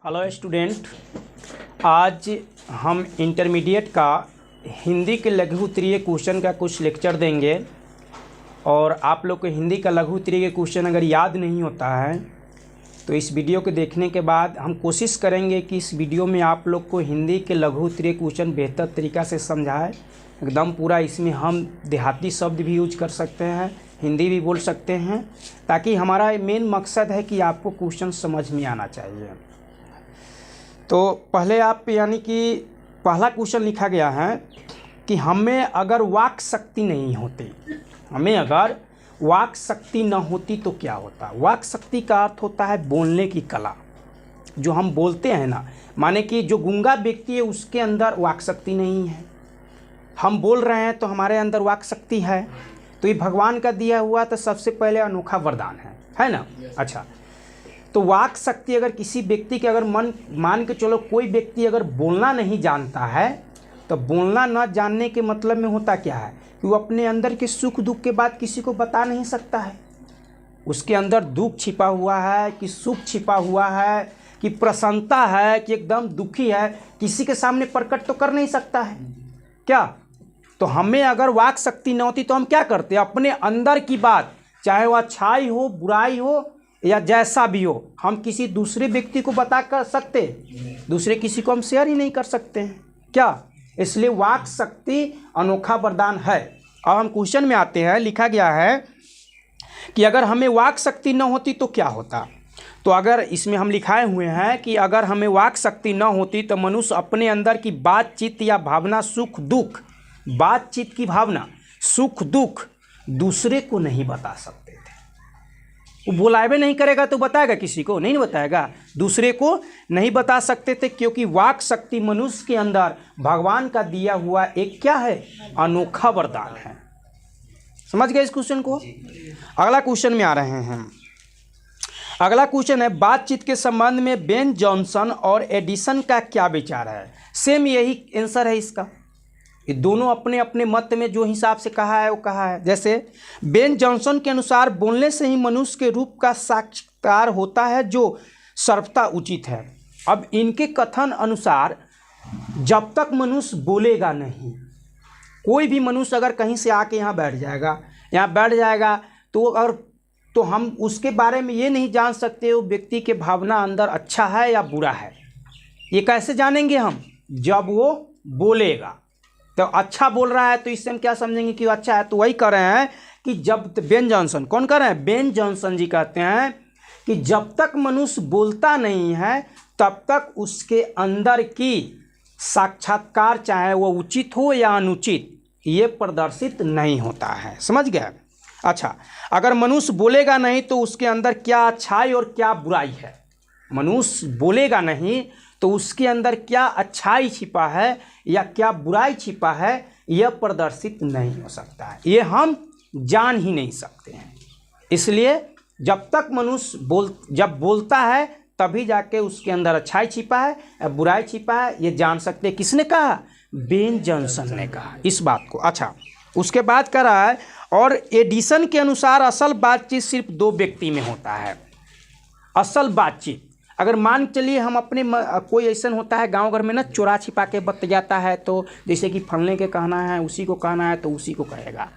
Hello student, आज हम intermediate का हिंदी के लघु उत्तरीय क्वेश्चन का कुछ लेक्चर देंगे। और आप लोग को हिंदी का लघु उत्तरीय क्वेश्चन अगर याद नहीं होता है तो इस वीडियो को देखने के बाद हम कोशिश करेंगे कि इस वीडियो में आप लोग को हिंदी के लघु उत्तरीय क्वेश्चन बेहतर तरीक़ा से समझाए एकदम पूरा। इसमें हम देहाती शब्द भी यूज कर सकते हैं, हिंदी भी बोल सकते हैं, ताकि हमारा मेन मकसद है कि आपको क्वेश्चन समझ में आना चाहिए। तो पहले आप यानी कि पहला क्वेश्चन लिखा गया है कि हमें अगर वाक शक्ति नहीं होती, हमें अगर वाक शक्ति न होती तो क्या होता। वाक शक्ति का अर्थ होता है बोलने की कला। जो हम बोलते हैं ना, माने कि जो गूंगा व्यक्ति है उसके अंदर वाक शक्ति नहीं है, हम बोल रहे हैं तो हमारे अंदर वाक शक्ति है। तो ये भगवान का दिया हुआ तो सबसे पहले अनोखा वरदान है ना। अच्छा, तो वाक शक्ति अगर किसी व्यक्ति के अगर मान के चलो कोई व्यक्ति अगर बोलना नहीं जानता है तो बोलना न जानने के मतलब में होता क्या है कि वो अपने अंदर के सुख दुख के बात किसी को बता नहीं सकता है। उसके अंदर दुख छिपा हुआ है कि सुख छिपा हुआ है कि प्रसन्नता है कि एकदम दुखी है, किसी के सामने प्रकट तो कर नहीं सकता है क्या। तो हमें अगर वाक शक्ति न होती तो हम क्या करते, अपने अंदर की बात चाहे वह अच्छाई हो बुराई हो या जैसा भी हो, हम किसी दूसरे व्यक्ति को बता कर सकते, दूसरे किसी को हम शेयर ही नहीं कर सकते हैं क्या। इसलिए वाक शक्ति अनोखा वरदान है। अब हम क्वेश्चन में आते हैं, लिखा गया है कि अगर हमें वाक शक्ति न होती तो क्या होता। तो अगर इसमें हम लिखाए हुए हैं कि अगर हमें वाक शक्ति न होती तो मनुष्य अपने अंदर की बातचीत या भावना सुख दुख, बातचीत की भावना सुख दुख दूसरे को नहीं बता सकते थे। वो बुलावे नहीं करेगा तो बताएगा, किसी को नहीं बताएगा, दूसरे को नहीं बता सकते थे, क्योंकि वाक शक्ति मनुष्य के अंदर भगवान का दिया हुआ एक क्या है, अनोखा वरदान है। समझ गए इस क्वेश्चन को। अगला क्वेश्चन में आ रहे हैं हम। अगला क्वेश्चन है बातचीत के संबंध में बेन जॉनसन और एडिसन का क्या विचार है। सेम यही आंसर है इसका। ये दोनों अपने अपने मत में जो हिसाब से कहा है वो कहा है। जैसे बेन जॉनसन के अनुसार बोलने से ही मनुष्य के रूप का साक्षात्कार होता है जो सर्वथा उचित है। अब इनके कथन अनुसार जब तक मनुष्य बोलेगा नहीं, कोई भी मनुष्य अगर कहीं से आके यहाँ बैठ जाएगा तो हम उसके बारे में ये नहीं जान सकते वो व्यक्ति के भावना अंदर अच्छा है या बुरा है। ये कैसे जानेंगे हम, जब वो बोलेगा। तो अच्छा बोल रहा है तो इससे हम क्या समझेंगे कि अच्छा है। तो वही कह रहे हैं कि जब बेन जॉनसन कौन कह रहे हैं, बेन जॉनसन जी कहते हैं कि जब तक मनुष्य बोलता नहीं है तब तक उसके अंदर की साक्षात्कार चाहे वो उचित हो या अनुचित ये प्रदर्शित नहीं होता है। समझ गए। अच्छा, अगर मनुष्य बोलेगा नहीं तो उसके अंदर क्या अच्छाई और क्या बुराई है। मनुष्य बोलेगा नहीं तो उसके अंदर क्या अच्छाई छिपा है या क्या बुराई छिपा है यह प्रदर्शित नहीं हो सकता है, ये हम जान ही नहीं सकते हैं। इसलिए जब तक मनुष्य जब बोलता है तभी जाके उसके अंदर अच्छाई छिपा है या बुराई छिपा है ये जान सकते हैं। किसने कहा, बेन जॉनसन ने कहा इस बात को। अच्छा, उसके बाद कह रहा है और एडिसन के अनुसार असल बातचीत सिर्फ दो व्यक्ति में होता है। असल बातचीत अगर मान चलिए हम अपने कोई ऐसा होता है गांव घर में ना, चोरा छिपा के बत जाता है, तो जैसे कि फलने के कहना है उसी को कहना है तो उसी को कहेगा।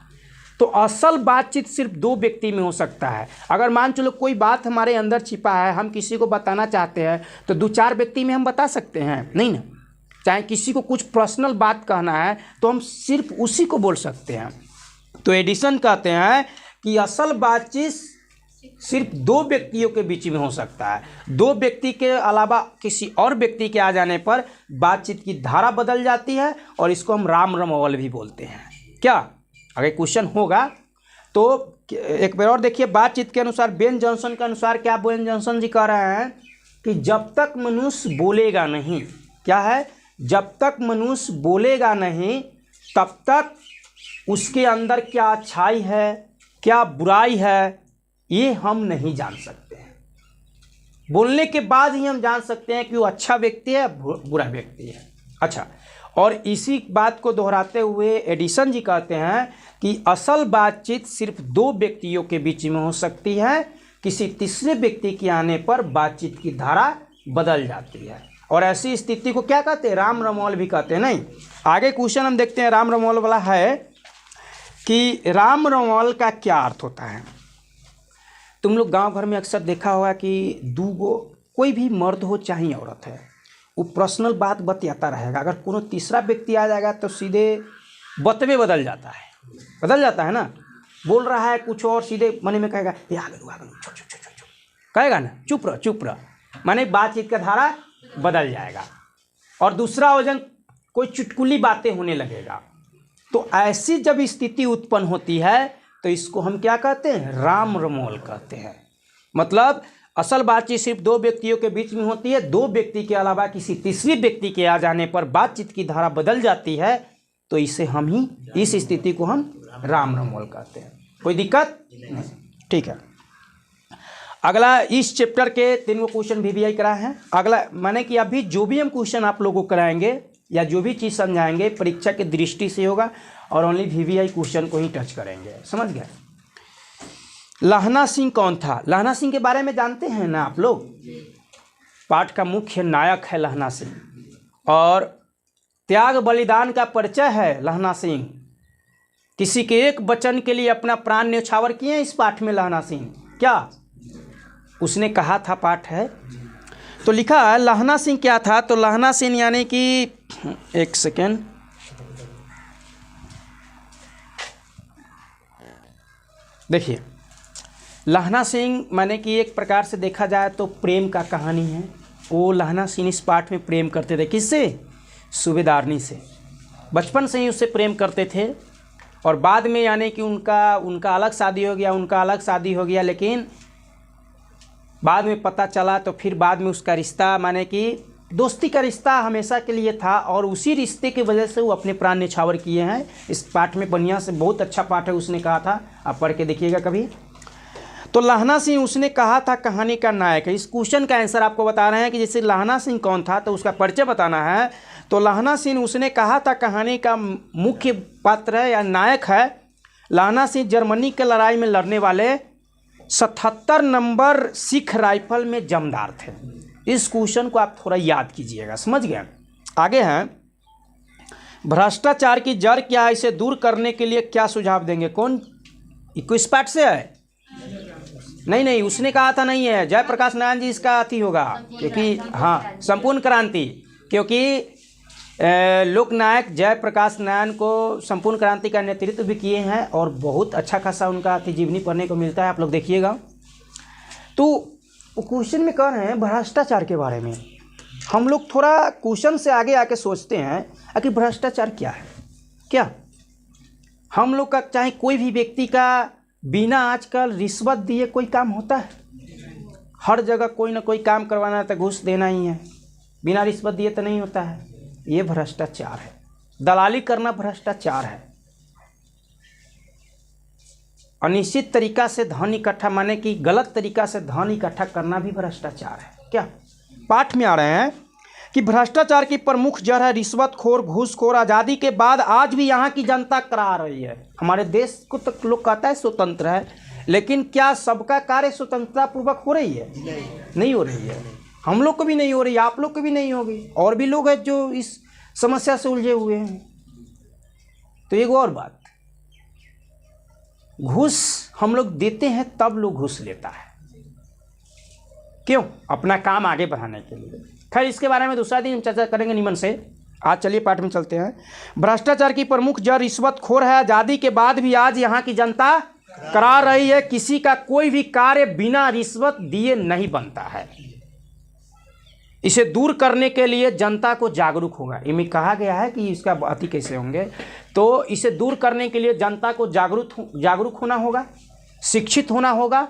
तो असल बातचीत सिर्फ दो व्यक्ति में हो सकता है। अगर मान चलो कोई बात हमारे अंदर छिपा है, हम किसी को बताना चाहते हैं तो दो चार व्यक्ति में हम बता सकते हैं नहीं ना। चाहे किसी को कुछ पर्सनल बात कहना है तो हम सिर्फ उसी को बोल सकते हैं। तो एडिसन कहते हैं कि असल बातचीत सिर्फ दो व्यक्तियों के बीच में हो सकता है। दो व्यक्ति के अलावा किसी और व्यक्ति के आ जाने पर बातचीत की धारा बदल जाती है और इसको हम राम रमवल भी बोलते हैं क्या। अगर क्वेश्चन होगा तो एक बार और देखिए। बातचीत के अनुसार बेन जॉनसन के अनुसार क्या बेन जॉनसन जी कह रहे हैं कि जब तक मनुष्य बोलेगा नहीं, क्या है, जब तक मनुष्य बोलेगा नहीं तब तक उसके अंदर क्या अच्छाई है क्या बुराई है ये हम नहीं जान सकते हैं। बोलने के बाद ही हम जान सकते हैं कि वो अच्छा व्यक्ति है बुरा व्यक्ति है। अच्छा, और इसी बात को दोहराते हुए एडिसन जी कहते हैं कि असल बातचीत सिर्फ दो व्यक्तियों के बीच में हो सकती है, किसी तीसरे व्यक्ति के आने पर बातचीत की धारा बदल जाती है। और ऐसी स्थिति को क्या कहते हैं? राम रमौल भी कहते हैं। नहीं, आगे क्वेश्चन हम देखते हैं। राम रमौल वाला है कि राम रमौल का क्या अर्थ होता है। तुम लोग गांव भर में अक्सर देखा होगा कि दूगो, कोई भी मर्द हो चाहे औरत है, वो पर्सनल बात बतियाता रहेगा। अगर कोनो तीसरा व्यक्ति आ जाएगा तो सीधे बतवे बदल जाता है ना। बोल रहा है कुछ और, सीधे मन में कहेगा ये आगे चुप, कहेगा ना चुप रह, माने बातचीत का धारा बदल जाएगा। और दूसरा वजन कोई चुटकुली बातें होने लगेगा। तो ऐसी जब स्थिति उत्पन्न होती है तो इसको हम क्या कहते हैं? राम रमौल कहते हैं। मतलब असल बातचीत सिर्फ दो व्यक्तियों के बीच में होती है, दो व्यक्ति के अलावा किसी तीसरे व्यक्ति के आ जाने पर बातचीत की धारा बदल जाती है, तो इसे हम ही, इस स्थिति को हम राम रमौल कहते हैं। कोई दिक्कत नहीं, ठीक है। अगला इस चैप्टर के 3 क्वेश्चन VVI कराए हैं। अगला माने कि अभी जो भी हम क्वेश्चन आप लोगों को कराएंगे या जो भी चीज़ समझाएंगे परीक्षा की दृष्टि से होगा और ओनली VVI क्वेश्चन को ही टच करेंगे, समझ गए। लहना सिंह कौन था? लहना सिंह के बारे में जानते हैं ना आप लोग? पाठ का मुख्य नायक है लहना सिंह और त्याग बलिदान का परिचय है लहना सिंह। किसी के एक वचन के लिए अपना प्राण न्यौछावर किए इस पाठ में लहना सिंह। क्या उसने कहा था? पाठ है तो लिखा है लहना सिंह क्या था। तो लहना सिंह यानी कि एक सेकेंड, देखिए लहना सिंह माने कि एक प्रकार से देखा जाए तो प्रेम का कहानी है। वो लहना सिंह इस पाठ में प्रेम करते थे। किससे? सूबेदारनी से। बचपन से ही उससे प्रेम करते थे और बाद में यानी कि उनका अलग शादी हो गया, लेकिन बाद में पता चला तो फिर बाद में उसका रिश्ता माने कि दोस्ती का रिश्ता हमेशा के लिए था और उसी रिश्ते की वजह से वो अपने प्राण न्यौछावर किए हैं। इस पाठ में बढ़िया से, बहुत अच्छा पाठ है, उसने कहा था, आप पढ़ के देखिएगा कभी। तो लहना सिंह उसने कहा था कहानी का नायक है। इस क्वेश्चन का आंसर आपको बता रहे हैं कि जैसे लहना सिंह कौन था तो उसका परिचय बताना है। तो लहना सिंह उसने कहा था कहानी का मुख्य पात्र है या नायक है। लहना सिंह जर्मनी के लड़ाई में लड़ने वाले 77 नंबर सिख राइफल में जमदार थे। इस क्वेश्चन को आप थोड़ा याद कीजिएगा, समझ गए। आगे हैं, भ्रष्टाचार की जड़ क्या है, इसे दूर करने के लिए क्या सुझाव देंगे? कौन इस पाठ से है? नहीं, उसने कहा था नहीं है, जयप्रकाश नारायण जी इसका अति होगा, क्योंकि हाँ संपूर्ण क्रांति, क्योंकि लोकनायक जयप्रकाश नारायण को संपूर्ण क्रांति का नेतृत्व भी किए हैं और बहुत अच्छा खासा उनका अति जीवनी पढ़ने को मिलता है, आप लोग देखिएगा। तो क्वेश्चन में कह रहे हैं भ्रष्टाचार के बारे में। हम लोग थोड़ा क्वेश्चन से आगे आके सोचते हैं कि भ्रष्टाचार क्या है। क्या हम लोग का चाहे कोई भी व्यक्ति का बिना आजकल रिश्वत दिए कोई काम होता है? हर जगह कोई ना कोई काम करवाना है तो घूस देना ही है, बिना रिश्वत दिए तो नहीं होता है। ये भ्रष्टाचार है। दलाली करना भ्रष्टाचार है। अनिश्चित तरीका से धन इकट्ठा माने कि गलत तरीका से धन इकट्ठा करना भी भ्रष्टाचार है। क्या पाठ में आ रहे हैं कि भ्रष्टाचार की प्रमुख जड़ है रिश्वतखोर, घूसखोर। आज़ादी के बाद आज भी यहाँ की जनता करा रही है। हमारे देश को तो लोग कहता है स्वतंत्र है, लेकिन क्या सबका कार्य स्वतंत्रता पूर्वक हो रही है? नहीं हो रही है। हम लोग को भी नहीं हो रही, आप लोग को भी नहीं होगी, और भी लोग हैं जो इस समस्या से उलझे हुए हैं। तो एक और बात, घूस हम लोग देते हैं तब लोग घूस लेता है, क्यों? अपना काम आगे बढ़ाने के लिए। खैर इसके बारे में दूसरा दिन हम चर्चा करेंगे निमन से। आज चलिए पाठ में चलते हैं। भ्रष्टाचार की प्रमुख जड़ रिश्वतखोर है। आज़ादी के बाद भी आज यहाँ की जनता करा रही है। किसी का कोई भी कार्य बिना रिश्वत दिए नहीं बनता है। इसे दूर करने के लिए जनता को जागरूक होगा। इनमें कहा गया है कि इसका अति कैसे होंगे, तो इसे दूर करने के लिए जनता को जागरूक होना होगा, शिक्षित होना होगा,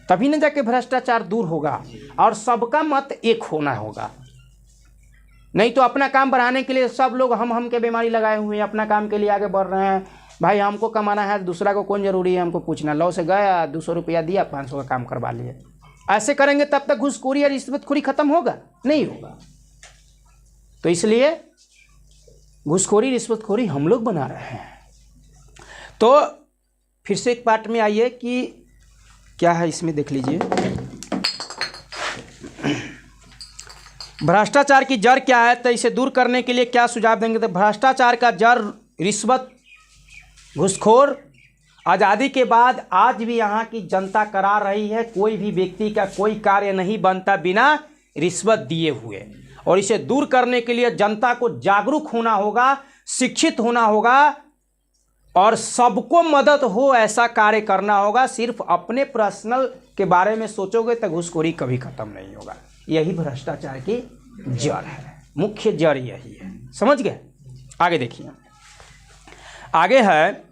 तभी न जाके भ्रष्टाचार दूर होगा। और सबका मत एक होना होगा। नहीं तो अपना काम बढ़ाने के लिए सब लोग हम के बीमारी लगाए हुए हैं, अपना काम के लिए आगे बढ़ रहे हैं। भाई हमको कमाना है, दूसरा को कौन जरूरी है हमको पूछना। लौ से गया, 200 रुपया दिया, 500 का काम करवा लिए। ऐसे करेंगे तब तक घूसखोरी या रिश्वतखोरी खत्म होगा? नहीं होगा। तो इसलिए घूसखोरी रिश्वतखोरी हम लोग बना रहे हैं। तो फिर से एक पार्ट में आइए कि क्या है इसमें, देख लीजिए। भ्रष्टाचार की जड़ क्या है, तो इसे दूर करने के लिए क्या सुझाव देंगे? तो भ्रष्टाचार का जड़ रिश्वत, घूसखोर आज़ादी के बाद आज भी यहाँ की जनता करा रही है। कोई भी व्यक्ति का कोई कार्य नहीं बनता बिना रिश्वत दिए हुए, और इसे दूर करने के लिए जनता को जागरूक होना होगा, शिक्षित होना होगा और सबको मदद हो ऐसा कार्य करना होगा। सिर्फ अपने पर्सनल के बारे में सोचोगे तो घूसखोरी कभी खत्म नहीं होगा। यही भ्रष्टाचार की जड़ है, मुख्य जड़ यही है। समझ गए? आगे देखिए, आगे है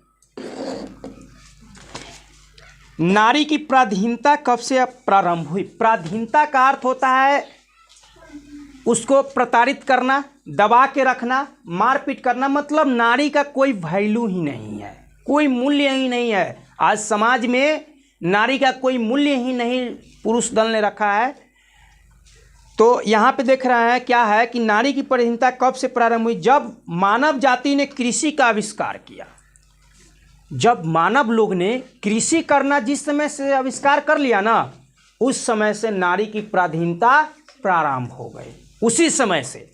नारी की पराधीनता कब से प्रारंभ हुई? पराधीनता का अर्थ होता है उसको प्रताड़ित करना, दबा के रखना, मारपीट करना। मतलब नारी का कोई वैल्यू ही नहीं है, कोई मूल्य ही नहीं है। आज समाज में नारी का कोई मूल्य ही नहीं पुरुष दल ने रखा है। तो यहाँ पे देख रहे हैं क्या है कि नारी की पराधीनता कब से प्रारंभ हुई? जब मानव जाति ने कृषि का आविष्कार किया। जब मानव लोग ने कृषि करना जिस समय से आविष्कार कर लिया ना, उस समय से नारी की पराधीनता प्रारंभ हो गई। उसी समय से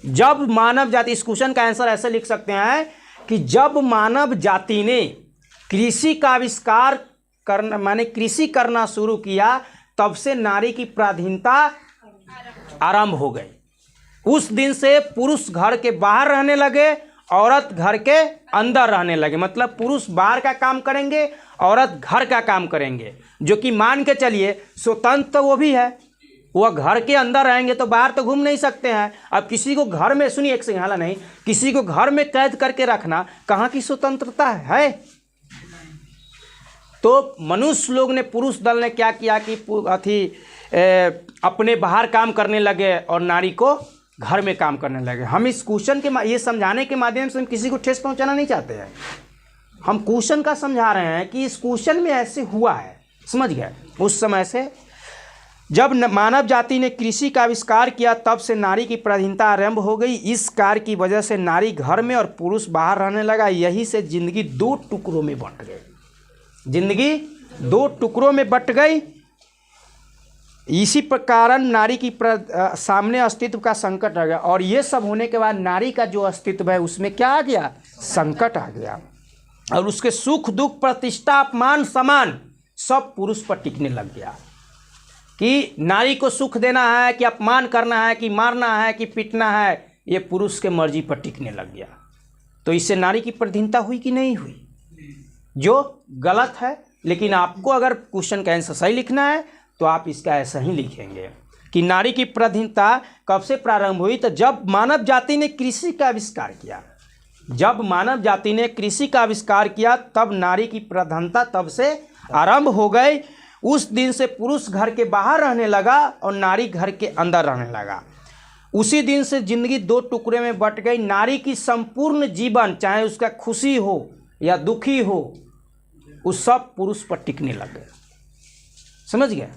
जब मानव जाति, इस क्वेश्चन का आंसर ऐसे लिख सकते हैं कि जब मानव जाति ने कृषि का आविष्कार करना माने कृषि करना शुरू किया, तब से नारी की पराधीनता आरंभ हो गई। उस दिन से पुरुष घर के बाहर रहने लगे, औरत घर के अंदर रहने लगे। मतलब पुरुष बाहर का काम करेंगे, औरत घर का काम करेंगे। जो कि मान के चलिए स्वतंत्र तो वो भी है, वह घर के अंदर रहेंगे तो बाहर तो घूम नहीं सकते हैं। अब किसी को घर में, सुनिए एक सिंहाला नहीं, किसी को घर में कैद करके रखना कहाँ की स्वतंत्रता है? तो मनुष्य लोग ने, पुरुष दल ने क्या किया कि अपने बाहर काम करने लगे और नारी को घर में काम करने लगे। हम इस क्वेश्चन के ये समझाने के माध्यम से हम किसी को ठेस पहुंचाना नहीं चाहते हैं। हम क्वेश्चन का समझा रहे हैं कि इस क्वेश्चन में ऐसे हुआ है। समझ गए? उस समय से जब मानव जाति ने कृषि का आविष्कार किया, तब से नारी की पराधीनता आरंभ हो गई। इस कार्य की वजह से नारी घर में और पुरुष बाहर रहने लगा। यही से जिंदगी दो टुकड़ों में बंट गई। जिंदगी दो टुकड़ों में बंट गई। इसी प्रकार नारी की सामने अस्तित्व का संकट आ गया। और ये सब होने के बाद नारी का जो अस्तित्व है उसमें क्या आ गया? संकट आ गया। और उसके सुख दुख, प्रतिष्ठा, अपमान, सम्मान सब पुरुष पर टिकने लग गया। कि नारी को सुख देना है कि अपमान करना है कि मारना है कि पीटना है, ये पुरुष के मर्जी पर टिकने लग गया। तो इससे नारी की पराधीनता हुई कि नहीं हुई? जो गलत है। लेकिन आपको अगर क्वेश्चन का आंसर सही लिखना है तो आप इसका ऐसा ही लिखेंगे कि नारी की पराधीनता कब से प्रारंभ हुई? तो जब मानव जाति ने कृषि का आविष्कार किया। जब मानव जाति ने कृषि का आविष्कार किया तब नारी की पराधीनता तब से आरंभ हो गई। उस दिन से पुरुष घर के बाहर रहने लगा और नारी घर के अंदर रहने लगा। उसी दिन से जिंदगी दो टुकड़े में बंट गई। नारी की संपूर्ण जीवन, चाहे उसका खुशी हो या दुखी हो, उस सब पुरुष पर टिकने लग गए। समझ गए?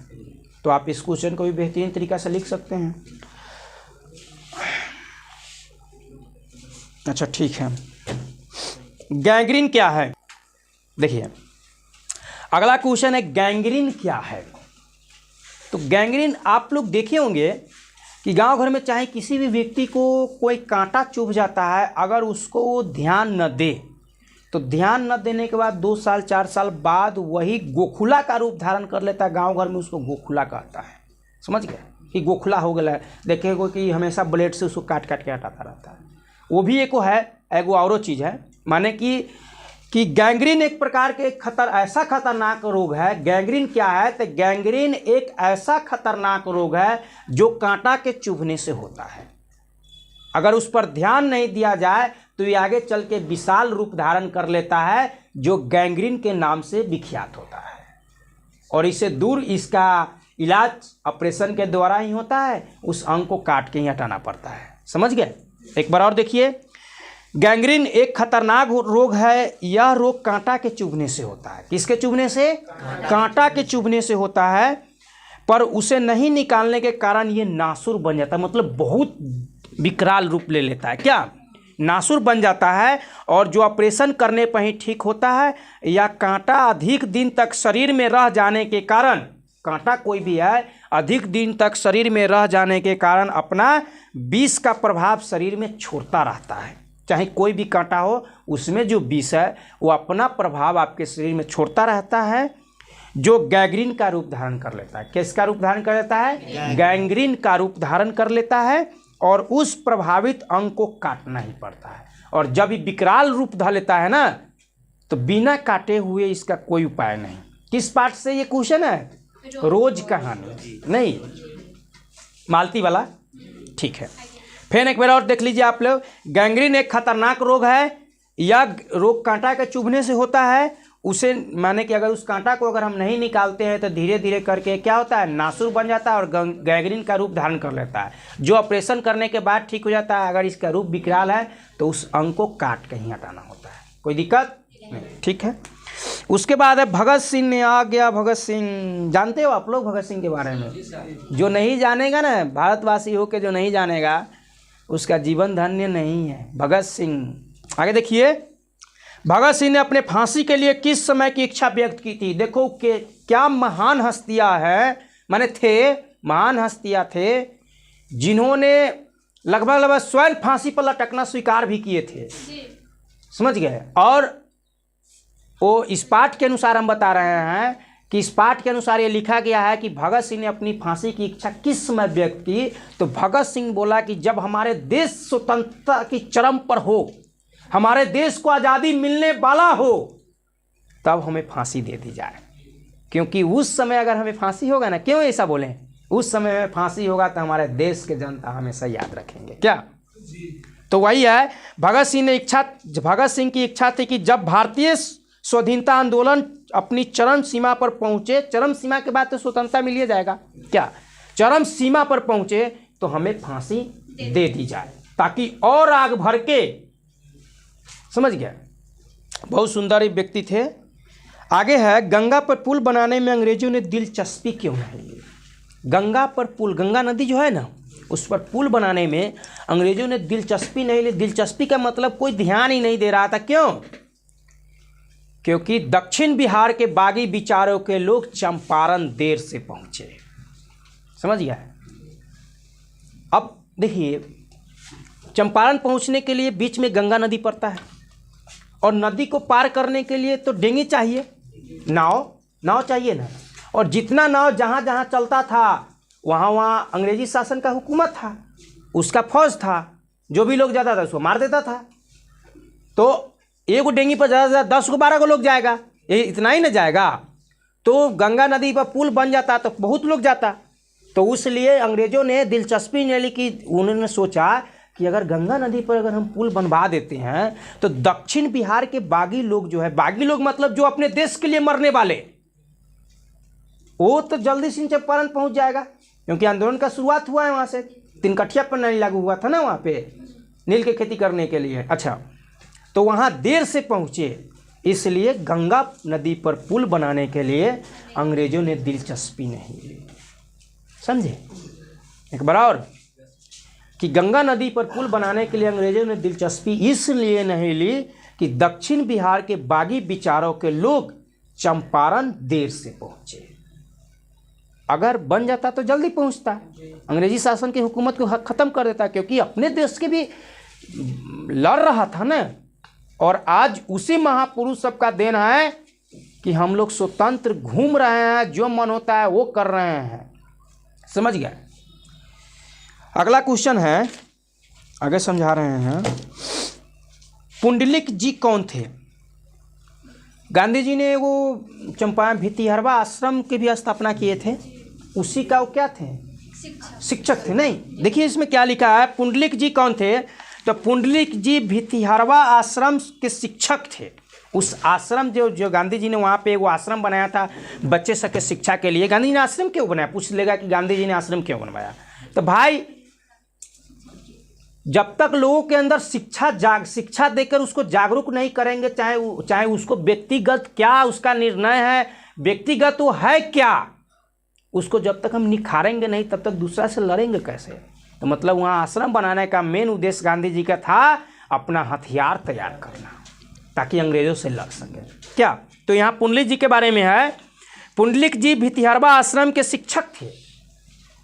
तो आप इस क्वेश्चन को भी बेहतरीन तरीका से लिख सकते हैं। अच्छा ठीक है, गैंग्रीन क्या है? देखिए अगला क्वेश्चन है गैंग्रीन क्या है। तो गैंग्रीन आप लोग देखे होंगे कि गांव घर में चाहे किसी भी व्यक्ति को कोई कांटा चुभ जाता है, अगर उसको वो ध्यान न दे तो ध्यान न देने के बाद 2 साल 4 साल बाद वही गोखुला का रूप धारण कर लेता है। गांव घर में उसको गोखुला कहता है। समझ गए कि गोखुला हो गया है। देखेगा कि हमेशा ब्लेड से उसको काट काट के हटाता रहता है। वो भी एक है, एगो औरो चीज़ है। माने कि गैंग्रीन एक प्रकार के ऐसा खतरनाक रोग है। गैंग्रीन क्या है? तो गैंग्रीन एक ऐसा खतरनाक रोग है जो कांटा के चुभने से होता है। अगर उस पर ध्यान नहीं दिया जाए तो ये आगे चल के विशाल रूप धारण कर लेता है, जो गैंग्रीन के नाम से विख्यात होता है। और इससे दूर, इसका इलाज ऑपरेशन के द्वारा ही होता है। उस अंग को काट के ही हटाना पड़ता है। समझ गए? एक बार और देखिए, गैंग्रीन एक खतरनाक रोग है। यह रोग कांटा के चुभने से होता है। किसके चुभने से? कांटा के चुभने से होता है। पर उसे नहीं निकालने के कारण ये नासुर बन जाता है। मतलब बहुत विकराल रूप ले लेता है। क्या? नासुर बन जाता है। और जो ऑपरेशन करने पर ही ठीक होता है, या कांटा अधिक दिन तक शरीर में रह जाने के कारण, कांटा कोई भी है अधिक दिन तक शरीर में रह जाने के कारण अपना विष का प्रभाव शरीर में छोड़ता रहता है। चाहे कोई भी कांटा हो, उसमें जो विष है वो अपना प्रभाव आपके शरीर में छोड़ता रहता है, जो गैंग्रीन का रूप धारण कर लेता है। किसका रूप धारण कर लेता है? गैंग्रीन का रूप धारण कर लेता है, और उस प्रभावित अंग को काटना ही पड़ता है। और जब ये विकराल रूप धर लेता है ना, तो बिना काटे हुए इसका कोई उपाय नहीं। किस पाठ से ये क्वेश्चन है? रोज कहानी नहीं, मालती वाला। ठीक है, फिर एक बार और देख लीजिए आप लोग। गैंग्रीन एक खतरनाक रोग है। यह रोग कांटा के चुभने से होता है। उसे माने कि अगर उस कांटा को अगर हम नहीं निकालते हैं तो धीरे धीरे करके क्या होता है, नासुर बन जाता है और गैंग्रीन का रूप धारण कर लेता है, जो ऑपरेशन करने के बाद ठीक हो जाता है। अगर इसका रूप विकराल है तो उस अंग को काट के ही हटाना होता है, कोई दिक्कत नहीं। ठीक है, उसके बाद है भगत सिंह ने आ गया। भगत सिंह जानते हो आप लोग भगत सिंह के बारे में? जो नहीं जानेगा ना, भारतवासी हो के जो नहीं जानेगा, उसका जीवन धन्य नहीं है। भगत सिंह, आगे देखिए। भगत सिंह ने अपने फांसी के लिए किस समय की इच्छा व्यक्त की थी? देखो कि क्या महान हस्तियां हैं, माने थे, महान हस्तियां थे जिन्होंने लगभग स्वयं फांसी पर लटकना स्वीकार भी किए थे, समझ गए। और वो इस पाठ के अनुसार हम बता रहे हैं कि इस पाठ के अनुसार ये लिखा गया है कि भगत सिंह ने अपनी फांसी की इच्छा किस समय व्यक्त की। तो भगत सिंह बोला कि जब हमारे देश स्वतंत्रता की चरम पर हो, हमारे देश को आज़ादी मिलने वाला हो, तब हमें फांसी दे दी जाए। क्योंकि उस समय अगर हमें फांसी होगा ना, क्यों ऐसा बोलें, उस समय में फांसी होगा तो हमारे देश के जनता हमेशा याद रखेंगे। क्या? तो वही है, भगत सिंह की इच्छा थी कि जब भारतीय स्वाधीनता आंदोलन अपनी चरम सीमा पर पहुंचे, चरम सीमा के बाद तो स्वतंत्रता मिल ही जाएगा, क्या, चरम सीमा पर पहुंचे तो हमें फांसी दे दी जाए, ताकि और आग भर के, समझ गया। बहुत सुंदर व्यक्ति थे। आगे है, गंगा पर पुल बनाने में अंग्रेजों ने दिलचस्पी क्यों नहीं ली? गंगा पर पुल, गंगा नदी जो है ना, उस पर पुल बनाने में अंग्रेजों ने दिलचस्पी नहीं ली। दिलचस्पी का मतलब कोई ध्यान ही नहीं दे रहा था। क्यों? क्योंकि दक्षिण बिहार के बागी विचारों के लोग चंपारण देर से पहुंचे, समझ गया। अब देखिए, चंपारण पहुंचने के लिए बीच में गंगा नदी पड़ता है, और नदी को पार करने के लिए तो डेंगी चाहिए, नाव चाहिए ना। और जितना नाव जहाँ जहाँ चलता था वहाँ अंग्रेजी शासन का हुकूमत था, उसका फौज था, जो भी लोग जाता था उसको मार देता था। तो एक डेंगी पर ज़्यादा से ज़्यादा 10 को 12 को लोग जाएगा, ये इतना ही ना जाएगा। तो गंगा नदी पर पुल बन जाता तो बहुत लोग जाता। तो इसलिए अंग्रेज़ों ने दिलचस्पी नहीं ली कि उन्होंने सोचा कि अगर गंगा नदी पर अगर हम पुल बनवा देते हैं तो दक्षिण बिहार के बागी लोग जो है, बागी लोग मतलब जो अपने देश के लिए मरने वाले, वो तो जल्दी से चंपारण पहुंच जाएगा। क्योंकि आंदोलन का शुरुआत हुआ है वहाँ से, तिनकठिया पर नहीं लागू हुआ था ना वहाँ पे नील की खेती करने के लिए। अच्छा, तो वहाँ देर से पहुँचे, इसलिए गंगा नदी पर पुल बनाने के लिए अंग्रेज़ों ने दिलचस्पी नहीं ली। समझे? एक बार और, कि गंगा नदी पर पुल बनाने के लिए अंग्रेज़ों ने दिलचस्पी इसलिए नहीं ली कि दक्षिण बिहार के बागी विचारों के लोग चंपारण देर से पहुँचे। अगर बन जाता तो जल्दी पहुँचता, अंग्रेजी शासन की हुकूमत को ख़त्म कर देता, क्योंकि अपने देश के भी लड़ रहा था ना। और आज उसी महापुरुष सबका देन है कि हम लोग स्वतंत्र घूम रहे हैं, जो मन होता है वो कर रहे हैं, समझ गए। अगला क्वेश्चन है, आगे समझा रहे हैं। पुंडलिक जी कौन थे? गांधी जी ने वो चंपारण भितिहरवा आश्रम की भी स्थापना किए थे, उसी का वो क्या थे? शिक्षक थे। नहीं, देखिए इसमें क्या लिखा है, पुंडलिक जी कौन थे? तो पुंडलिक जी भितिहरवा आश्रम के शिक्षक थे। उस आश्रम जो गांधी जी ने वहाँ पे वो आश्रम बनाया था बच्चे सबके शिक्षा के लिए। गांधी जी ने आश्रम क्यों बनाया? पूछ लेगा कि गांधी जी ने आश्रम क्यों बनवाया। तो भाई, जब तक लोगों के अंदर शिक्षा देकर उसको जागरूक नहीं करेंगे, चाहे उसको व्यक्तिगत क्या उसका निर्णय है, व्यक्तिगत वो है क्या, उसको जब तक हम निखारेंगे नहीं तब तक दूसरा से लड़ेंगे कैसे। तो मतलब वहाँ आश्रम बनाने का मेन उद्देश्य गांधी जी का था अपना हथियार तैयार करना, ताकि अंग्रेजों से लड़ सके। क्या? तो यहाँ पुंडलिक जी के बारे में है। पुंडलिक जी भितिहरवा आश्रम के शिक्षक थे।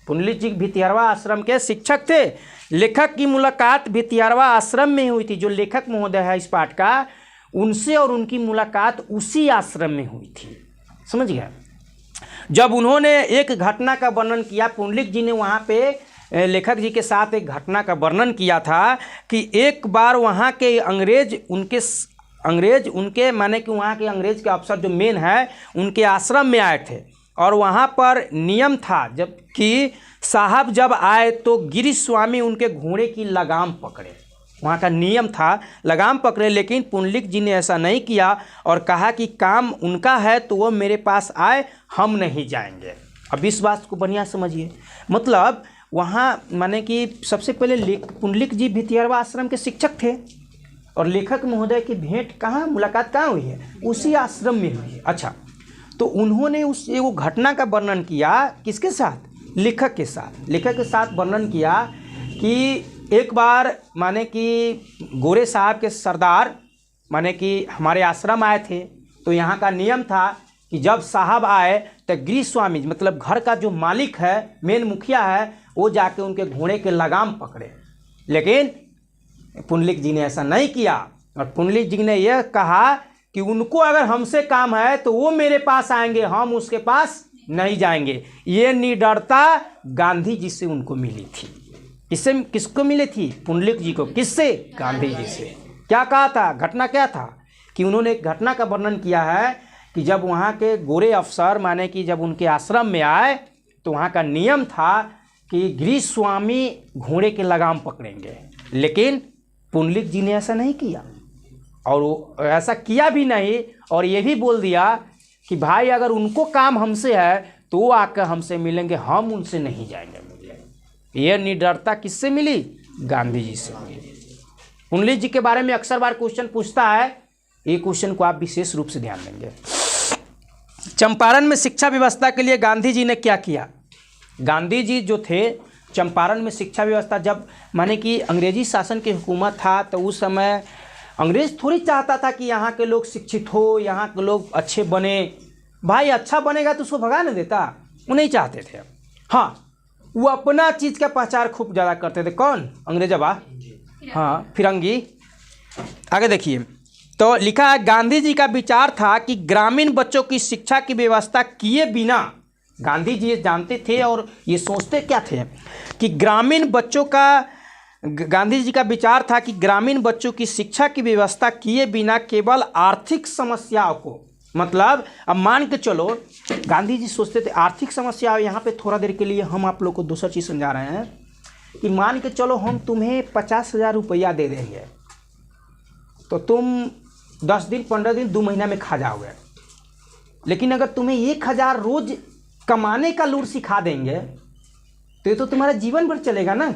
पुंडलिक जी भितिहरवा आश्रम के शिक्षक थे। लेखक की मुलाकात भितिहरवा आश्रम में हुई थी। जो लेखक महोदय है इस पाठ का, उनसे और उनकी मुलाकात उसी आश्रम में हुई थी। समझ गया। जब उन्होंने एक घटना का वर्णन किया, पुंडलिक जी ने वहाँ पे लेखक जी के साथ एक घटना का वर्णन किया था कि एक बार वहाँ के अंग्रेज उनके माने कि वहाँ के अंग्रेज के अफसर जो मेन है उनके आश्रम में आए थे, और वहाँ पर नियम था जबकि साहब जब आए तो गिरी स्वामी उनके घोड़े की लगाम पकड़े। वहाँ का नियम था लगाम पकड़े, लेकिन पुंडलिक जी ने ऐसा नहीं किया और कहा कि काम उनका है तो वो मेरे पास आए, हम नहीं जाएंगे। अब इस बात को बढ़िया समझिए। मतलब वहाँ माने कि सबसे पहले पुंडलिक जी भितिहरवा आश्रम के शिक्षक थे और लेखक महोदय की भेंट कहाँ, मुलाकात कहाँ हुई है? उसी आश्रम में हुई है। अच्छा, तो उन्होंने उस एगो घटना का वर्णन किया किसके साथ? लेखक के साथ। लेखक के साथ वर्णन किया कि एक बार माने कि गोरे साहब के सरदार माने कि हमारे आश्रम आए थे, तो यहाँ का नियम था कि जब साहब आए तो गिरी स्वामी मतलब घर का जो मालिक है, मेन मुखिया है, वो जाके उनके घोड़े के लगाम पकड़े। लेकिन पुंडलिक जी ने ऐसा नहीं किया और पुंडलिक जी ने यह कहा कि उनको अगर हमसे काम है तो वो मेरे पास आएंगे, हम उसके पास नहीं जाएंगे। ये निडरता गांधी जी से उनको मिली थी। किसको मिली थी? पुंडलिक जी को। किससे? गांधी जी से। क्या कहा था? घटना क्या था कि उन्होंने एक घटना का वर्णन किया है कि जब वहाँ के गोरे अफसर माने कि जब उनके आश्रम में आए तो वहाँ का नियम था कि गिरी स्वामी घोड़े के लगाम पकड़ेंगे, लेकिन पुंडलिक जी ने ऐसा नहीं किया और वो ऐसा किया भी नहीं, और ये भी बोल दिया कि भाई अगर उनको काम हमसे है तो वो आकर हमसे मिलेंगे, हम उनसे नहीं जाएंगे मिलने। ये निडरता किससे मिली? गांधी जी से मिली। पुंडलिक जी के बारे में अक्सर बार क्वेश्चन पूछता है, ये क्वेश्चन को आप विशेष रूप से ध्यान देंगे। चंपारण में शिक्षा व्यवस्था के लिए गांधी जी ने क्या किया? गांधी जी जो थे चंपारण में शिक्षा व्यवस्था, जब माने कि अंग्रेजी शासन की हुकूमत था तो उस समय अंग्रेज थोड़ी चाहता था कि यहाँ के लोग शिक्षित हो, यहाँ के लोग अच्छे बने। भाई अच्छा बनेगा तो उसको भगा नहीं देता, वो नहीं चाहते थे। हाँ, वो अपना चीज़ का प्रचार खूब ज़्यादा करते थे। कौन? अंग्रेजवा। हाँ, फिरंगी। आगे देखिए तो लिखा है, गांधी जी का विचार था कि ग्रामीण बच्चों की शिक्षा की व्यवस्था किए बिना, गांधी जी जानते थे और ये सोचते क्या थे कि गांधी जी का विचार था कि ग्रामीण बच्चों की शिक्षा की व्यवस्था किए बिना केवल आर्थिक समस्याओं को, मतलब अब मान के चलो गांधी जी सोचते थे आर्थिक समस्या। यहाँ पे थोड़ा देर के लिए हम आप लोग को दूसरा चीज़ समझा रहे हैं कि मान के चलो हम तुम्हें 50,000 रुपया दे देंगे तो तुम 10 दिन 15 दिन 2 महीना में खा जाओगे, लेकिन अगर तुम्हें 1,000 रोज कमाने का लूर सिखा देंगे तो ये तो तुम्हारा जीवन भर चलेगा ना।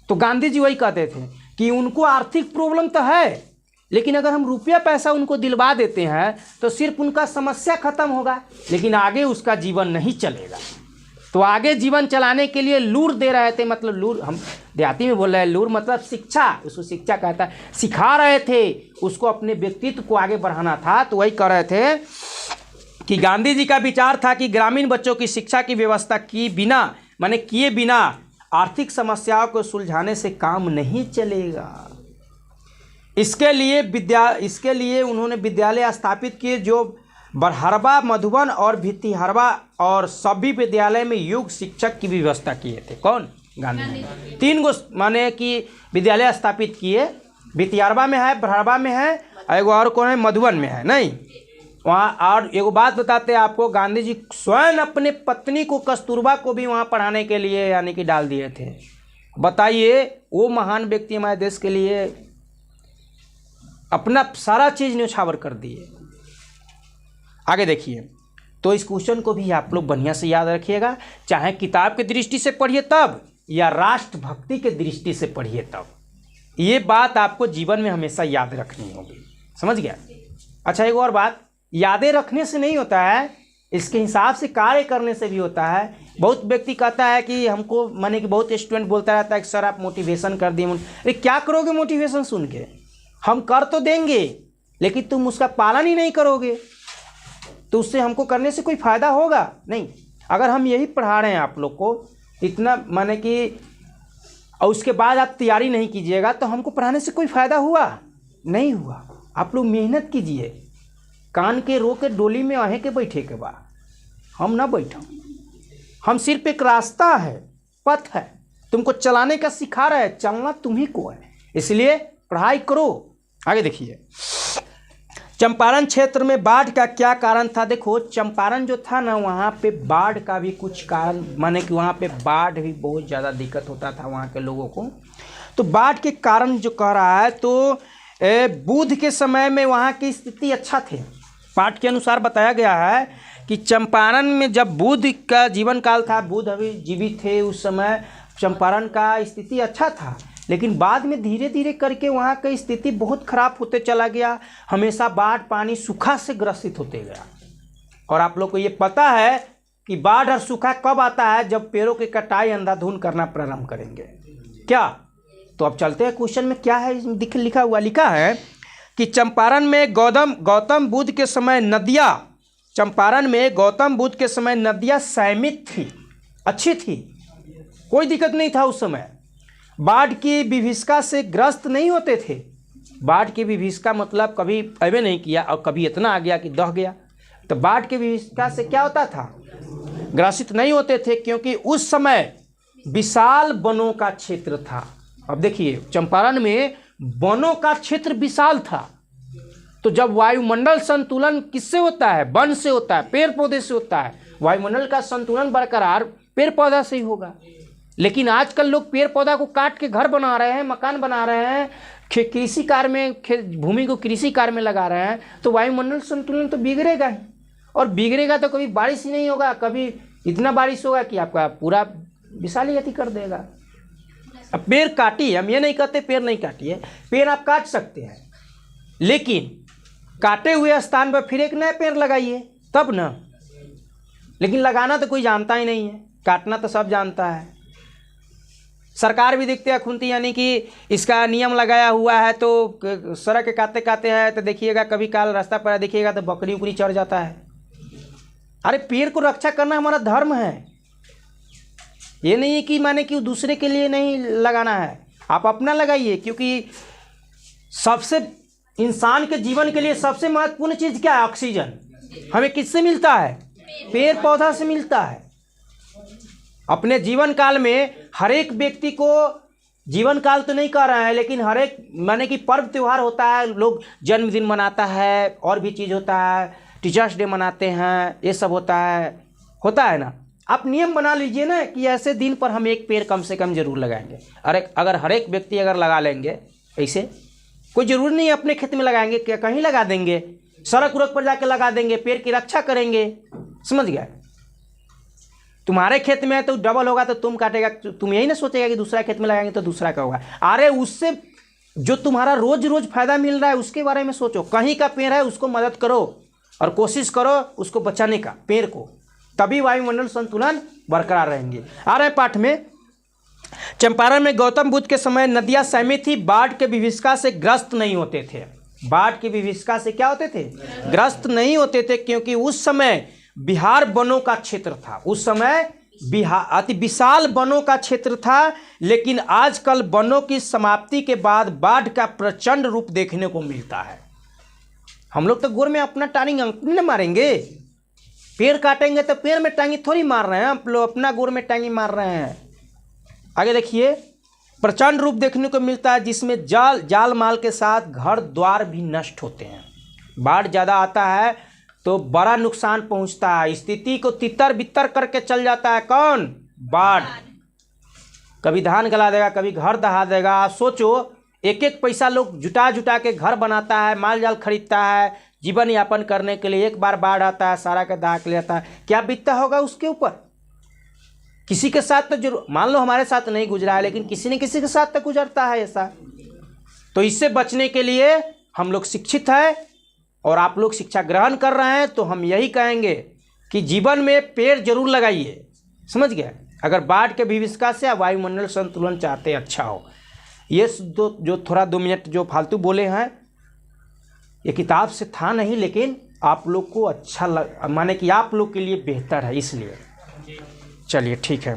तो गांधी जी वही कहते थे कि उनको आर्थिक प्रॉब्लम तो है, लेकिन अगर हम रुपया पैसा उनको दिलवा देते हैं तो सिर्फ उनका समस्या खत्म होगा, लेकिन आगे उसका जीवन नहीं चलेगा। तो आगे जीवन चलाने के लिए लूर दे रहे थे, मतलब लूर हम देहाती में बोल रहे हैं, लूर मतलब शिक्षा, उसको शिक्षा कहता है, सिखा रहे थे उसको, अपने व्यक्तित्व को आगे बढ़ाना था। तो वही कह रहे थे कि गांधी जी का विचार था कि ग्रामीण बच्चों की शिक्षा की व्यवस्था किए बिना आर्थिक समस्याओं को सुलझाने से काम नहीं चलेगा। इसके लिए उन्होंने विद्यालय स्थापित किए जो बरहरवा, मधुबन और भितिहरवा और सभी विद्यालय में युग शिक्षक की व्यवस्था किए थे। कौन? गांधी। 3 गो माने कि विद्यालय स्थापित किए, भितिहरवा में है, बरहरवा में है, एगो और कौन है? मधुबन में है नहीं वहाँ। और एगो बात बताते हैं आपको, गांधी जी स्वयं अपने पत्नी को कस्तूरबा को भी वहाँ पढ़ाने के लिए यानी कि डाल दिए थे। बताइए, वो महान व्यक्ति हमारे देश के लिए अपना सारा चीज़ न्यौछावर कर दिए। आगे देखिए, तो इस क्वेश्चन को भी आप लोग बढ़िया से याद रखिएगा, चाहे किताब की दृष्टि से पढ़िए तब या राष्ट्रभक्ति के दृष्टि से पढ़िए तब, ये बात आपको जीवन में हमेशा याद रखनी होगी। समझ गया? अच्छा, एक और बात, यादें रखने से नहीं होता है, इसके हिसाब से कार्य करने से भी होता है। बहुत व्यक्ति कहता है कि हमको माने कि बहुत स्टूडेंट बोलता रहता है कि सर आप मोटिवेशन कर दिए। अरे क्या करोगे मोटिवेशन सुन के? हम कर तो देंगे लेकिन तुम उसका पालन ही नहीं करोगे तो उससे हमको करने से कोई फ़ायदा होगा नहीं। अगर हम यही पढ़ा रहे हैं आप लोग को इतना माने कि और उसके बाद आप तैयारी नहीं कीजिएगा तो हमको पढ़ाने से कोई फ़ायदा हुआ नहीं हुआ। आप लोग मेहनत कीजिए, कान के रो के डोली में आहे के बैठे के बाद हम ना बैठो, हम सिर्फ एक रास्ता है, पथ है, तुमको चलाने का सिखा रहा है, चलना तुम्ही को है, इसलिए पढ़ाई करो। आगे देखिए, चंपारण क्षेत्र में बाढ़ का क्या कारण था। देखो चंपारण जो था ना, वहाँ पे बाढ़ का भी कुछ कारण, माने कि वहाँ पे बाढ़ भी बहुत ज़्यादा दिक्कत होता था वहाँ के लोगों को। तो बाढ़ के कारण जो कह रहा है, तो बुद्ध के समय में वहाँ की स्थिति अच्छा थे। पाठ के अनुसार बताया गया है कि चंपारण में जब बुद्ध का जीवन काल था, बुद्ध अभी जीवित थे, उस समय चंपारण का स्थिति अच्छा था, लेकिन बाद में धीरे धीरे करके वहाँ की स्थिति बहुत खराब होते चला गया। हमेशा बाढ़ पानी सूखा से ग्रसित होते गया। और आप लोग को ये पता है कि बाढ़ और सूखा कब आता है, जब पेड़ों की कटाई अंधाधुंध करना प्रारंभ करेंगे। क्या, तो अब चलते हैं क्वेश्चन में क्या है लिखा है कि चंपारण में गौतम बुद्ध के समय नदियाँ, चंपारण में गौतम बुद्ध के समय नदियाँ संयमित थी, अच्छी थी, कोई दिक्कत नहीं था उस समय। बाढ़ की विभीषिका से ग्रस्त नहीं होते थे। बाढ़ की विभीषिका मतलब कभी अबे नहीं किया और कभी इतना आ गया कि दह गया। तो बाढ़ की विभीषिका से क्या होता था, ग्रसित नहीं होते थे, क्योंकि उस समय विशाल वनों का क्षेत्र था। अब देखिए चंपारण में वनों का क्षेत्र विशाल था। तो जब वायुमंडल संतुलन किससे होता है, वन से होता है, पेड़ पौधे से होता है। वायुमंडल का संतुलन बरकरार पेड़ पौधा से ही होगा। लेकिन आजकल लोग पेड़ पौधा को काट के घर बना रहे हैं, मकान बना रहे हैं, कृषि कार्य में भूमि को कृषि कार्य में लगा रहे हैं, तो वायुमंडल संतुलन तो बिगड़ेगा ही। और बिगड़ेगा तो कभी बारिश ही नहीं होगा, कभी इतना बारिश होगा कि आपका पूरा विशाल गति कर देगा। अब पेड़ काटिए, हम ये नहीं कहते पेड़ नहीं काटिए, पेड़ आप काट सकते हैं, लेकिन काटे हुए स्थान पर फिर एक नया पेड़ लगाइए तब ना। लेकिन लगाना तो कोई जानता ही नहीं है, काटना तो सब जानता है। सरकार भी देखते हैं खुनती, यानी कि इसका नियम लगाया हुआ है, तो सड़क काटते काटते हैं तो देखिएगा कभी काल रास्ता पर देखिएगा तो बकरी उकरी चढ़ जाता है। अरे पेड़ को रक्षा करना हमारा धर्म है, ये नहीं है कि माने कि दूसरे के लिए नहीं लगाना है, आप अपना लगाइए। क्योंकि सबसे इंसान के जीवन के लिए सबसे महत्वपूर्ण चीज़ क्या है, ऑक्सीजन हमें किससे मिलता है, पेड़ पौधा से मिलता है। अपने जीवन काल में हर एक व्यक्ति को, जीवन काल तो नहीं कह रहे हैं, लेकिन हर एक माने कि पर्व त्यौहार होता है, लोग जन्मदिन मनाता है, और भी चीज़ होता है, टीचर्स डे मनाते हैं, ये सब होता है ना। आप नियम बना लीजिए ना कि ऐसे दिन पर हम एक पेड़ कम से कम जरूर लगाएंगे। अगर हर एक व्यक्ति अगर लगा लेंगे ऐसे, कोई ज़रूरी नहीं अपने खेत में लगाएंगे, क्या कहीं लगा देंगे, सड़क उड़क पर जाके लगा देंगे, पेड़ की रक्षा करेंगे, समझ गए। तुम्हारे खेत में है तो डबल होगा तो तुम काटेगा, तुम यही ना सोचेगा कि दूसरा खेत में लगाएंगे तो दूसरा का होगा। अरे उससे जो तुम्हारा रोज रोज फायदा मिल रहा है उसके बारे में सोचो। कहीं का पेड़ है उसको मदद करो और कोशिश करो उसको बचाने का, पेड़ को, तभी वायुमंडल संतुलन बरकरार रहेंगे। आ रहे पाठ में, चंपारण में गौतम बुद्ध के समय नदियाँ संयमित थी, बाढ़ के विभीषिका से ग्रस्त नहीं होते थे। बाढ़ की विभीषिका से क्या होते थे, ग्रस्त नहीं होते थे, क्योंकि उस समय बिहार वनों का क्षेत्र था। उस समय बिहार अति विशाल वनों का क्षेत्र था। लेकिन आजकल वनों की समाप्ति के बाद बाढ़ का प्रचंड रूप देखने को मिलता है। हम लोग तो गोर में अपना टांगी अंकुर न मारेंगे, पेड़ काटेंगे तो पेड़ में टांगी थोड़ी मार रहे हैं, हम लोग अपना गोर में टांगी मार रहे हैं। आगे देखिए, प्रचंड रूप देखने को मिलता है, जिसमें जाल माल के साथ घर द्वार भी नष्ट होते हैं। बाढ़ ज़्यादा आता है तो बड़ा नुकसान पहुंचता है, स्थिति को तितर बितर करके चल जाता है। कौन, बाढ़। कभी धान गला देगा, कभी घर दहा देगा। आप सोचो, एक एक पैसा लोग जुटा के घर बनाता है, माल जाल खरीदता है जीवन यापन करने के लिए। एक बार बाढ़ आता है, सारा का दहा के ले जाता है, क्या बीतता होगा उसके ऊपर। किसी के साथ तो जरूर, मान लो हमारे साथ नहीं गुजरा है, लेकिन किसी न किसी के साथ तो गुजरता है ऐसा। तो इससे बचने के लिए हम लोग शिक्षित हैं और आप लोग शिक्षा ग्रहण कर रहे हैं, तो हम यही कहेंगे कि जीवन में पेड़ जरूर लगाइए, समझ गए। अगर बाढ़ के विभीषिका से वायुमंडल संतुलन चाहते अच्छा हो। ये जो थोड़ा 2 मिनट जो फालतू बोले हैं, ये किताब से था नहीं, लेकिन आप लोग को अच्छा माने कि आप लोग के लिए बेहतर है, इसलिए। चलिए ठीक है।